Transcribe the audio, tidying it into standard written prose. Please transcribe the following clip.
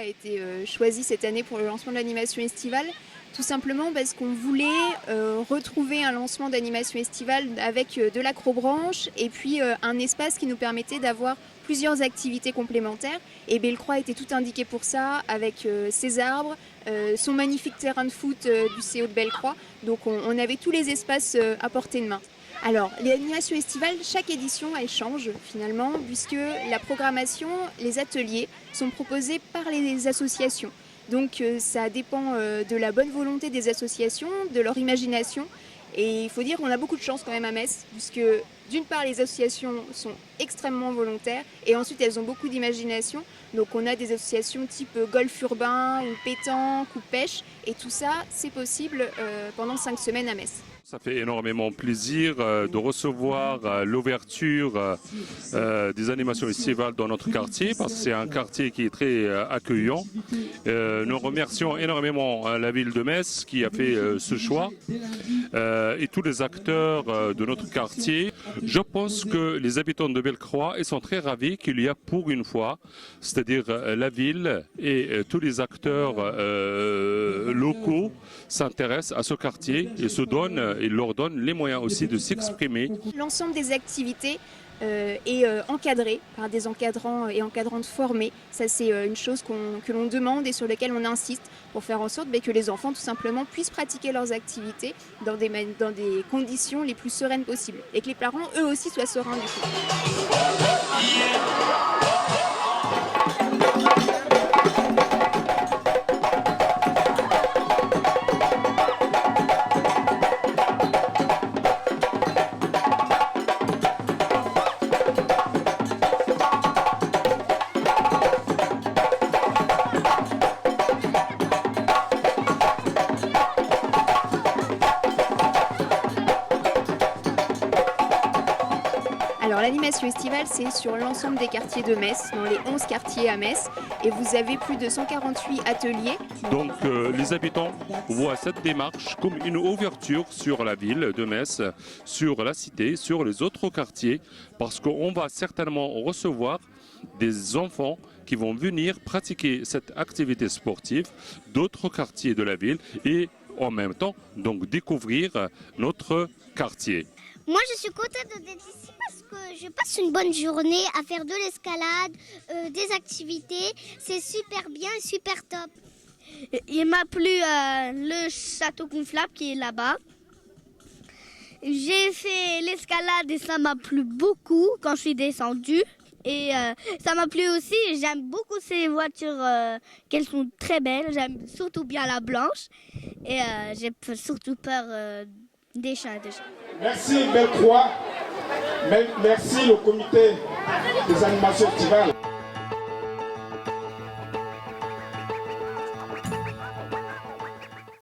a été choisi cette année pour le lancement de l'animation estivale. Tout simplement parce qu'on voulait retrouver un lancement d'animation estivale avec de l'acrobranche et puis un espace qui nous permettait d'avoir plusieurs activités complémentaires. Et Bellecroix était tout indiqué pour ça, avec ses arbres, son magnifique terrain de foot du CO de Bellecroix. Donc on avait tous les espaces à portée de main. Alors, l'animation estivale, chaque édition, elle change finalement, puisque la programmation, les ateliers sont proposés par les associations. Donc ça dépend de la bonne volonté des associations, de leur imagination. Et il faut dire qu'on a beaucoup de chance quand même à Metz, puisque d'une part les associations sont extrêmement volontaires et ensuite elles ont beaucoup d'imagination. Donc on a des associations type golf urbain ou pétanque ou pêche et tout ça c'est possible pendant 5 semaines à Metz. Ça fait énormément plaisir de recevoir l'ouverture des animations estivales dans notre quartier parce que c'est un quartier qui est très accueillant. Nous remercions énormément la ville de Metz qui a fait ce choix et tous les acteurs de notre quartier. Je pense que les habitants de Bellecroix ils sont très ravis qu'il y a pour une fois, c'est-à-dire la ville et tous les acteurs locaux s'intéressent à ce quartier et il leur donne les moyens aussi de s'exprimer. L'ensemble des activités est encadré par des encadrants et encadrantes formés. Ça c'est une chose que l'on demande et sur laquelle on insiste pour faire en sorte que les enfants tout simplement puissent pratiquer leurs activités dans des conditions les plus sereines possibles et que les parents eux aussi soient sereins du coup. Alors l'animation estivale, c'est sur l'ensemble des quartiers de Metz, dans les 11 quartiers à Metz, et vous avez plus de 148 ateliers. Donc les habitants voient cette démarche comme une ouverture sur la ville de Metz, sur la cité, sur les autres quartiers, parce qu'on va certainement recevoir des enfants qui vont venir pratiquer cette activité sportive d'autres quartiers de la ville et en même temps donc découvrir notre quartier. Moi, je suis contente d'être ici parce que je passe une bonne journée à faire de l'escalade, des activités. C'est super bien et super top. Il m'a plu le château gonflable qui est là-bas. J'ai fait l'escalade et ça m'a plu beaucoup quand je suis descendue. Et ça m'a plu aussi, j'aime beaucoup ces voitures, qu'elles sont très belles. J'aime surtout bien la blanche. Et j'ai surtout peur des chats. Merci Bellecroix, merci le comité des animations estivales.